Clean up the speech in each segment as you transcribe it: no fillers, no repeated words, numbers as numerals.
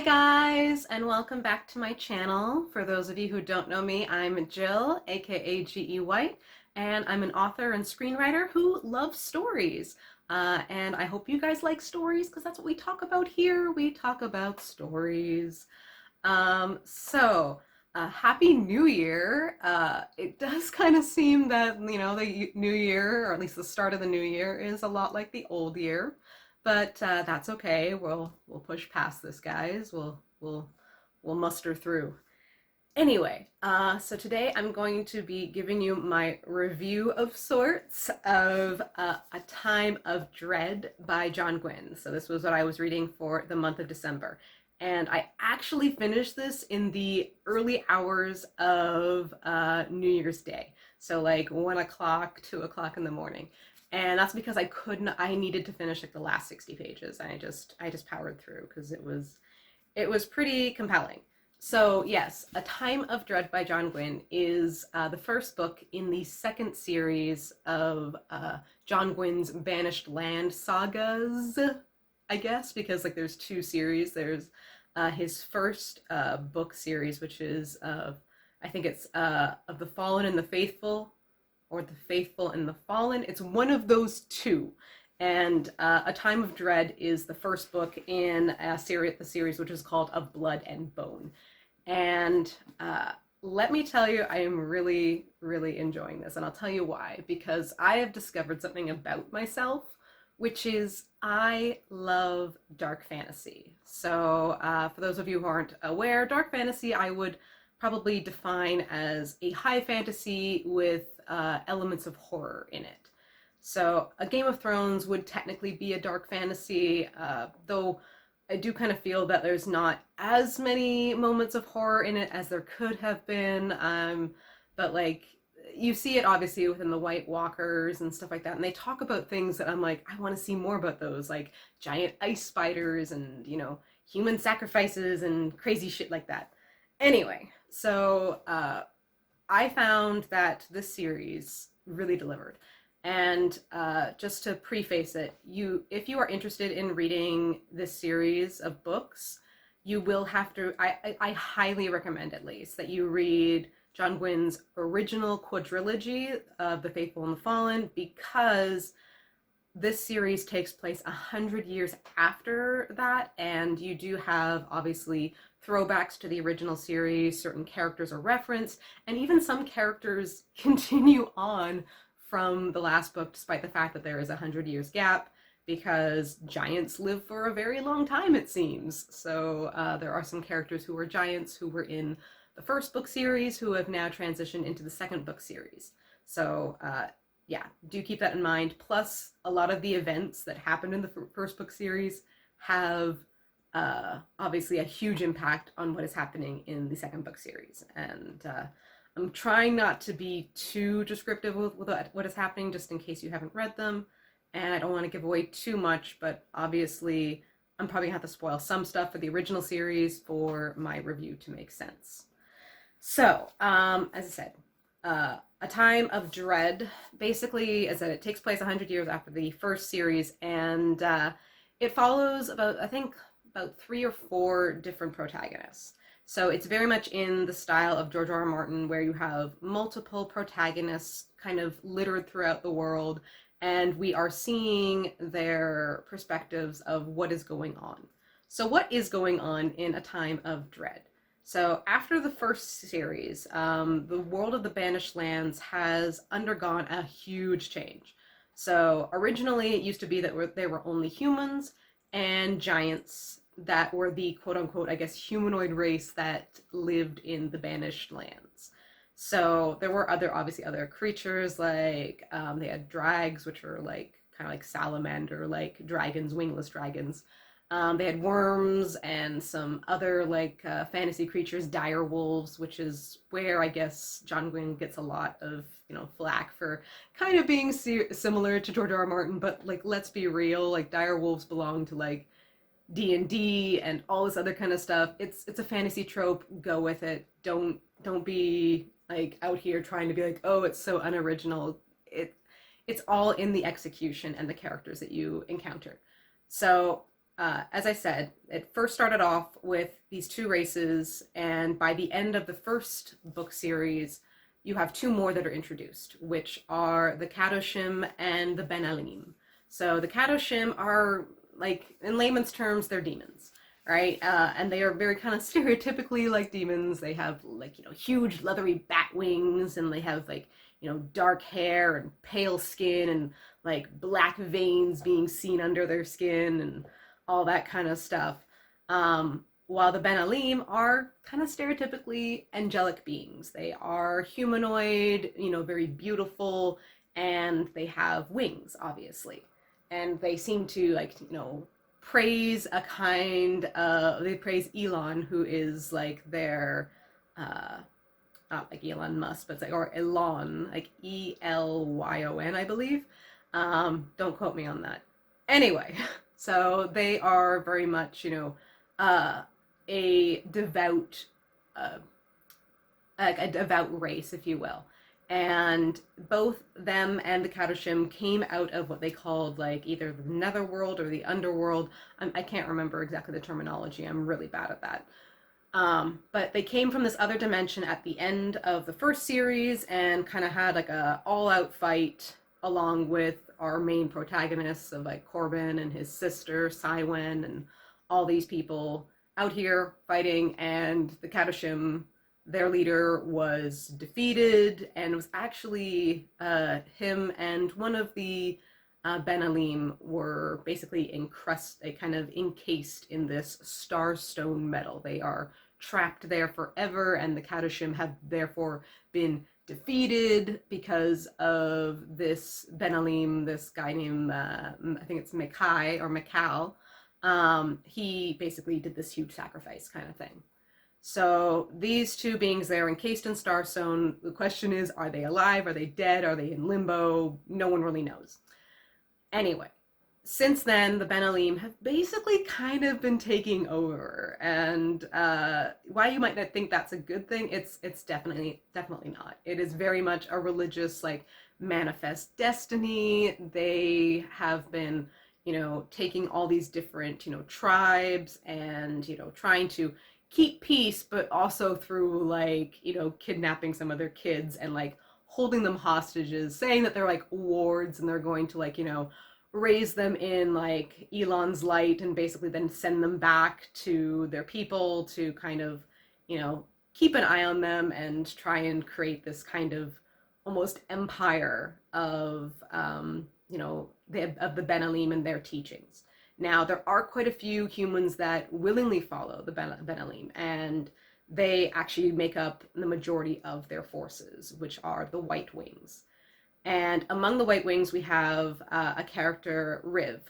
Hi guys, and welcome back to my channel. For those of you who don't know me, I'm Jill, aka GE White, and I'm an author and screenwriter who loves stories. And I hope you guys like stories because that's what we talk about here. We talk about stories. Happy New Year. It does kind of seem that, the new year, or at least the start of the new year, is a lot like the old year. But that's okay. We'll push past this, guys. We'll muster through. Anyway, so today I'm going to be giving you my review of sorts of A Time of Dread by John Gwynne. So this was what I was reading for the month of December. And I actually finished this in the early hours of New Year's Day. So like 1 o'clock, 2 o'clock in the morning. And that's because I needed to finish like the last 60 pages. And I just powered through because it was pretty compelling. So yes, A Time of Dread by John Gwynne is the first book in the second series of John Gwynne's Banished Land Sagas, I guess, because like there's two series. There's his first book series, which is I think it's of the Fallen and the Faithful, or the Faithful and the Fallen. It's one of those two. And A Time of Dread is the first book in the series, which is called Of Blood and Bone. And let me tell you, I am really, really enjoying this. And I'll tell you why. Because I have discovered something about myself, which is I love dark fantasy. So for those of you who aren't aware, dark fantasy I would probably define as a high fantasy with elements of horror in it. So a Game of Thrones would technically be a dark fantasy, though I do kind of feel that there's not as many moments of horror in it as there could have been. But like you see it obviously within the White Walkers and stuff like that, and they talk about things that I'm like, I want to see more about those, like giant ice spiders and human sacrifices and crazy shit like that. Anyway, so I found that this series really delivered. And just to preface it, if you are interested in reading this series of books, you will have to, I highly recommend at least that you read John Gwynne's original quadrilogy of The Faithful and the Fallen, because this series takes place 100 years after that, and you do have obviously throwbacks to the original series. Certain characters are referenced, and even some characters continue on from the last book, despite the fact that there is 100 years gap, because giants live for a very long time, it seems. So there are some characters who were giants who were in the first book series who have now transitioned into the second book series. So yeah, do keep that in mind. Plus, a lot of the events that happened in the first book series have obviously a huge impact on what is happening in the second book series. And I'm trying not to be too descriptive with what is happening, just in case you haven't read them. And I don't want to give away too much, but obviously I'm probably going to have to spoil some stuff for the original series for my review to make sense. So, as I said, A Time of Dread, basically, as I said, it takes place 100 years after the first series, and it follows about 3 or 4 different protagonists. So it's very much in the style of George R. R. Martin, where you have multiple protagonists kind of littered throughout the world, and we are seeing their perspectives of what is going on. So what is going on in A Time of Dread? So after the first series, the world of the Banished Lands has undergone a huge change. So originally it used to be that there were only humans and giants that were the quote-unquote, I guess, humanoid race that lived in the Banished Lands. So there were obviously other creatures, like they had drags, which were like kind of like salamander, like dragons, wingless dragons. They had worms and some other like fantasy creatures, dire wolves, which is where I guess John Gwynne gets a lot of flack for kind of being similar to George R. R. Martin. But like, let's be real, like dire wolves belong to like D&D and all this other kind of stuff. It's a fantasy trope. Go with it. Don't be like out here trying to be like, oh, it's so unoriginal. It's all in the execution and the characters that you encounter. So as I said, it first started off with these two races, and by the end of the first book series, you have two more that are introduced, which are the Kadoshim and the Ben Elim. So the Kadoshim are, like, in layman's terms, they're demons, right? And they are very kind of stereotypically like demons. They have, like, huge leathery bat wings, and they have, like, dark hair and pale skin and like black veins being seen under their skin and all that kind of stuff. While the Ben Elim are kind of stereotypically angelic beings. They are humanoid, very beautiful, and they have wings, obviously. And they seem to, like, praise a they praise Elon, who is like their, not like Elon Musk, but it's like, or Elon, like Elyon, I believe. Don't quote me on that. Anyway, so they are very much, a devout, uh, a devout race, if you will. And both them and the Kadoshim came out of what they called, like, either the netherworld or the underworld. I can't remember exactly the terminology. I'm really bad at that. But they came from this other dimension at the end of the first series and kind of had like a all-out fight along with our main protagonists of, like, Corbin and his sister Cywin and all these people out here fighting. And the Kadoshim, their leader, was defeated, and it was actually him and one of the Ben Elim were basically kind of encased in this starstone metal. They are trapped there forever, and the Kadoshim have therefore been defeated because of this Ben Elim, this guy named, I think it's Makai or Makal. He basically did this huge sacrifice kind of thing. So these two beings, they're encased in Starstone. The question is, are they alive? Are they dead? Are they in limbo? No one really knows. Anyway, since then, the Ben Elim have basically kind of been taking over. And why you might not think that's a good thing, it's definitely not. It is very much a religious, like, manifest destiny. They have been, taking all these different, tribes and, trying to keep peace, but also through, like, kidnapping some of their kids and, like, holding them hostages, saying that they're like wards and they're going to, like, raise them in, like, Elon's light and basically then send them back to their people to kind of, keep an eye on them and try and create this kind of almost empire of, of the Ben Elim and their teachings. Now, there are quite a few humans that willingly follow the Ben Elim, and they actually make up the majority of their forces, which are the White Wings. And among the White Wings, we have a character, Riv,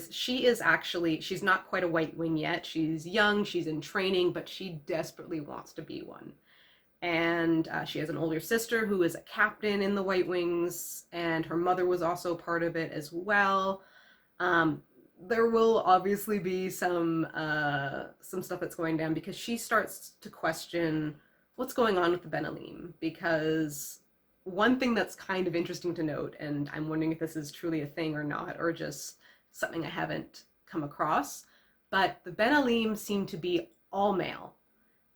she's not quite a White Wing yet. She's young, she's in training, but she desperately wants to be one. And she has an older sister who is a captain in the White Wings, and her mother was also part of it as well. There will obviously be some stuff that's going down because she starts to question what's going on with the Ben Elim. Because one thing that's kind of interesting to note, and I'm wondering if this is truly a thing or not, or just something I haven't come across, but the Ben Elim seem to be all male.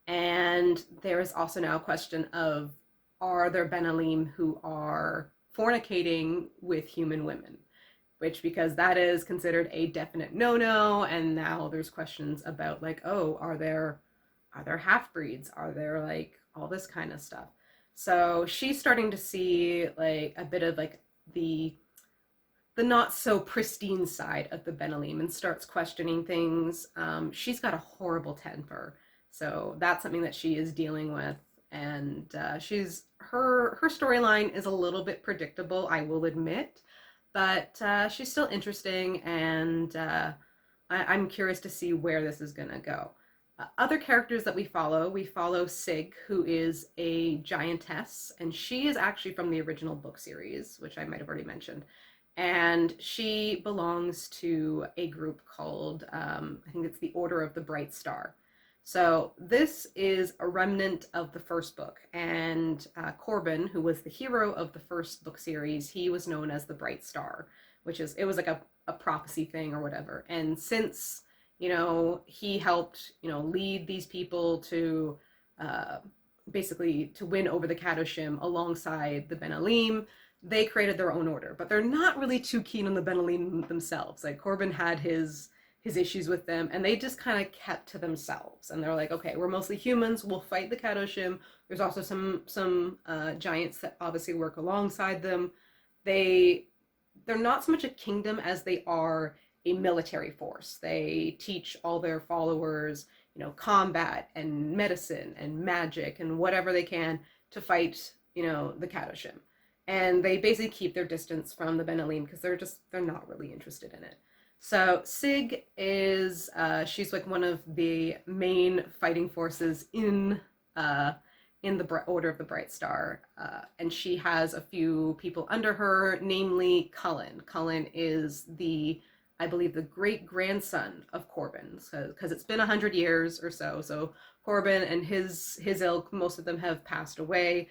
And there is also now a question of, are there Ben Elim who are fornicating with human women? Which, because that is considered a definite no-no, and now there's questions about, like, oh, are there half-breeds? Are there, like, all this kind of stuff? So she's starting to see, like, a bit of, like, the not so pristine side of the Ben Elim and starts questioning things. She's got a horrible temper, so that's something that she is dealing with, and her storyline is a little bit predictable, I will admit. But she's still interesting, and I'm curious to see where this is going to go. Other characters that we follow Sig, who is a giantess, and she is actually from the original book series, which I might have already mentioned. And she belongs to a group called, I think it's the Order of the Bright Star. So this is a remnant of the first book, and Corbin, who was the hero of the first book series, he was known as the Bright Star, it was like a prophecy thing or whatever. And since he helped, lead these people to uh, basically to win over the Kadoshim alongside the Benalim. They created their own order, but they're not really too keen on the Benalim themselves. Like Corbin had his issues with them, and they just kind of kept to themselves. And they're like, okay, we're mostly humans. We'll fight the Kadoshim. There's also some giants that obviously work alongside them. They they're not so much a kingdom as they are a military force. They teach all their followers, combat and medicine and magic and whatever they can to fight, the Kadoshim. And they basically keep their distance from the Benalim because they're not really interested in it. So Sig is she's like one of the main fighting forces in the Order of the Bright Star, and she has a few people under her, namely Cullen. Cullen is I believe, the great grandson of Corbin, because it's been 100 years or so. So Corbin and his ilk, most of them have passed away.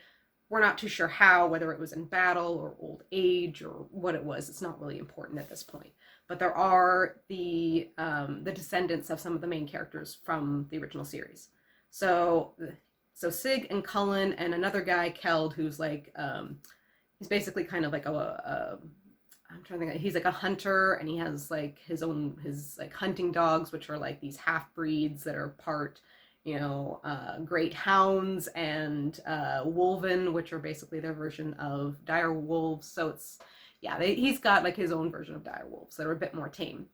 We're not too sure how, whether it was in battle or old age or what it was. It's not really important at this point. But there are the descendants of some of the main characters from the original series. So Sig and Cullen and another guy, Keld, who's like he's basically kind of like I'm trying to think. He's like a hunter, and he has like his like hunting dogs, which are like these half breeds that are part, great hounds and wolven, which are basically their version of dire wolves. So he's got like his own version of dire wolves that are a bit more tame.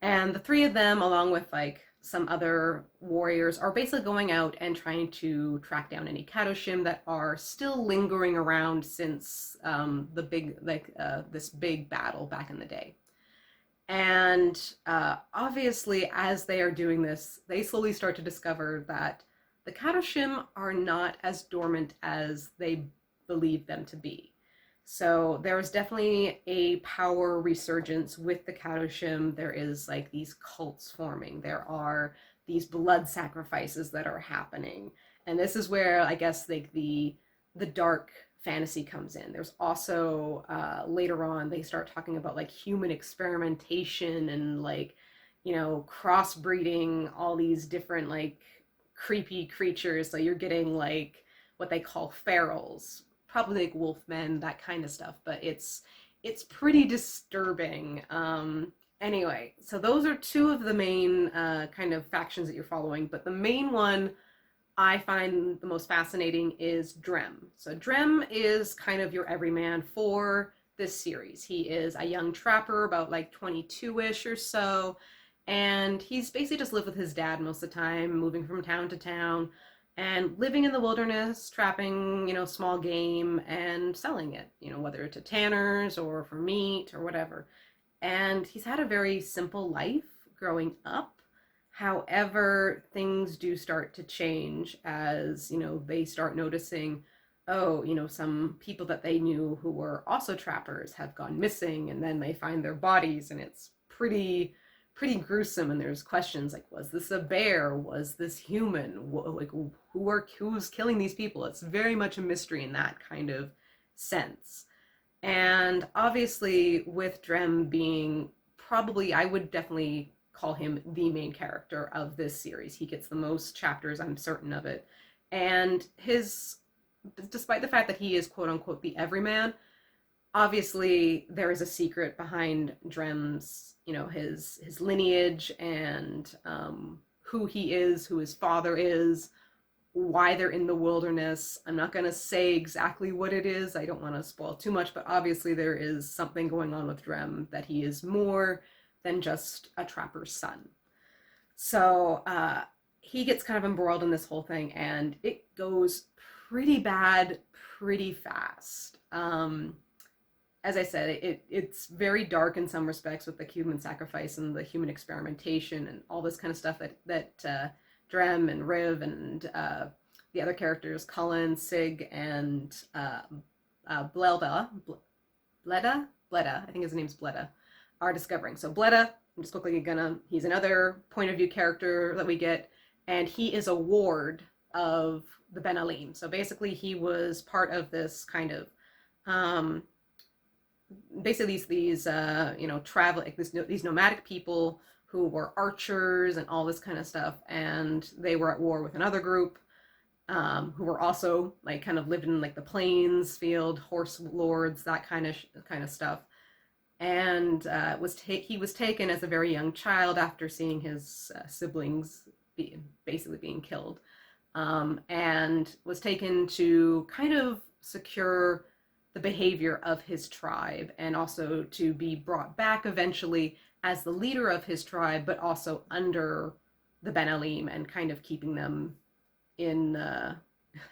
And the three of them, along with like some other warriors, are basically going out and trying to track down any Kadoshim that are still lingering around since this big battle back in the day. And obviously, as they are doing this, they slowly start to discover that the Kadoshim are not as dormant as they believe them to be. So there is definitely a power resurgence with the Kadoshim. There is like these cults forming. There are these blood sacrifices that are happening. And this is where I guess like the dark fantasy comes in. There's also later on they start talking about like human experimentation and like, crossbreeding all these different like creepy creatures. So you're getting like what they call ferals, probably like wolfmen, that kind of stuff, but it's pretty disturbing. Anyway, so those are two of the main kind of factions that you're following, but the main one I find the most fascinating is Drem. So Drem is kind of your everyman for this series. He is a young trapper, about like 22-ish or so, and he's basically just lived with his dad most of the time, moving from town to town, and living in the wilderness, trapping, small game and selling it, whether to tanners or for meat or whatever. And he's had a very simple life growing up. However, things do start to change as, they start noticing, some people that they knew who were also trappers have gone missing, and then they find their bodies, and it's pretty gruesome. And there's questions like, was this a bear? Was this human? Like, who's killing these people? It's very much a mystery in that kind of sense. And obviously, with Drem being probably, I would definitely call him the main character of this series. He gets the most chapters, I'm certain of it. And despite the fact that he is quote unquote the everyman, obviously there is a secret behind Drem's, his lineage and who he is, who his father is, why they're in the wilderness. I'm not going to say exactly what it is. I don't want to spoil too much, but obviously there is something going on with Drem, that he is more than just a trapper's son. So he gets kind of embroiled in this whole thing, and it goes pretty bad pretty fast. As I said, it's very dark in some respects with the human sacrifice and the human experimentation and all this kind of stuff that Drem and Riv and the other characters, Cullen, Sig, and Bleda, I think his name's Bleda, are discovering. So Bleda, I'm just quickly he's another point of view character that we get, and he is a ward of the Benalim. So basically he was part of this kind of basically these travel, like these nomadic people who were archers and all this kind of stuff, and they were at war with another group who were also like kind of lived in like the plains field, horse lords, that kind of stuff. And he was taken as a very young child after seeing his siblings basically being killed, and was taken to kind of secure the behavior of his tribe, and also to be brought back eventually as the leader of his tribe, but also under the Benalim, and kind of keeping them in,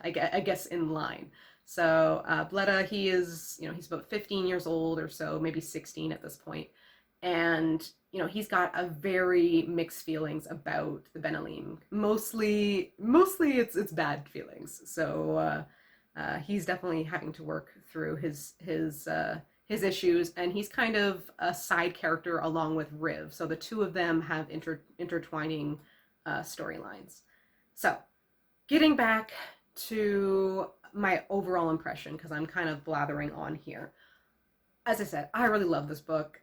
I guess, in line. So Bleda, he's about 15 years old or so, maybe 16 at this point, and he's got a very mixed feelings about the Benalim. Mostly it's bad feelings. So he's definitely having to work through his issues, and he's kind of a side character along with Riv. So the two of them have intertwining storylines. So getting back to my overall impression, because I'm kind of blathering on here. As I said, I really love this book.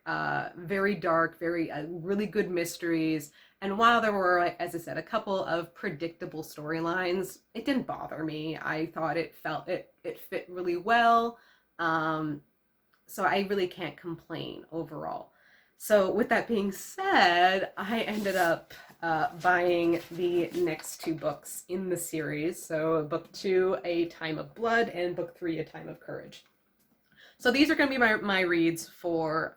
Very dark, very really good mysteries. And while there were, as I said, a couple of predictable storylines, it didn't bother me. I thought it fit really well. So I really can't complain overall. So with that being said, I ended up buying the next two books in the series. So book 2, A Time of Blood, and book 3, A Time of Courage. So these are going to be my reads for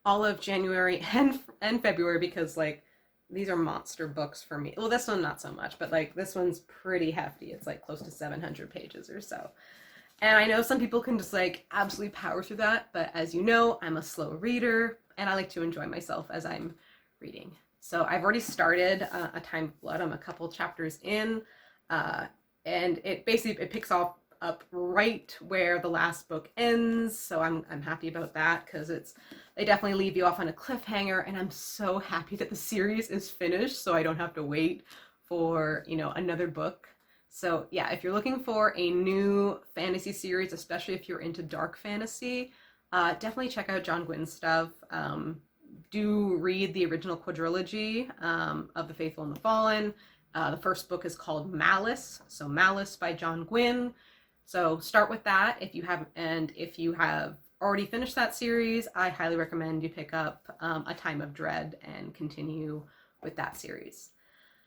all of January and February, because like these are monster books for me. Well, this one not so much, but like this one's pretty hefty. It's like close to 700 pages or so. And I know some people can just like absolutely power through that, but as you know, I'm a slow reader and I like to enjoy myself as I'm reading. So I've already started A Time of Blood. I'm a couple chapters in, and it picks up right where the last book ends. So I'm happy about that, because they definitely leave you off on a cliffhanger, and I'm so happy that the series is finished, so I don't have to wait for another book. So yeah, if you're looking for a new fantasy series, especially if you're into dark fantasy, definitely check out John Gwynne's stuff. Do read the original quadrilogy of The Faithful and the Fallen. The first book is called Malice, so Malice by John Gwynne. So start with that if you haven't, and if you have already finished that series, I highly recommend you pick up A Time of Dread and continue with that series.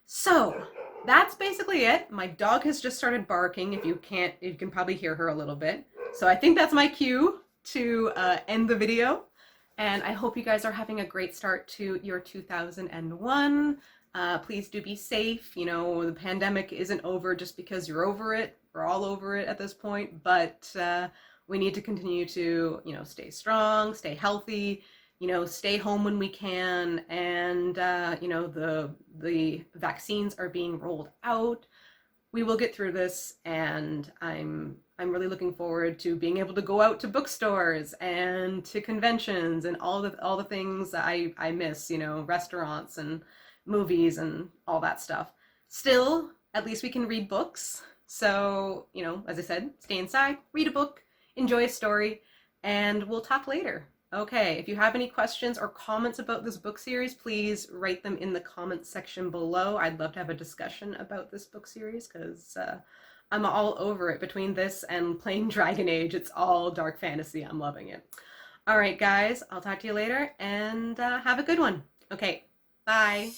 So that's basically it. My dog has just started barking. If you can probably hear her a little bit. So I think that's my cue to end the video. And I hope you guys are having a great start to your 2001. Please do be safe. The pandemic isn't over just because you're over it. We're all over it at this point, but we need to continue to, stay strong, stay healthy, stay home when we can, and the vaccines are being rolled out. We will get through this, and I'm really looking forward to being able to go out to bookstores and to conventions and all the things that I miss, restaurants and movies and all that stuff. Still, at least we can read books. So, as I said, stay inside, read a book, enjoy a story, and we'll talk later. Okay, if you have any questions or comments about this book series, please write them in the comments section below. I'd love to have a discussion about this book series, because I'm all over it. Between this and playing Dragon Age, it's all dark fantasy. I'm loving it. All right, guys, I'll talk to you later, and have a good one. Okay, bye.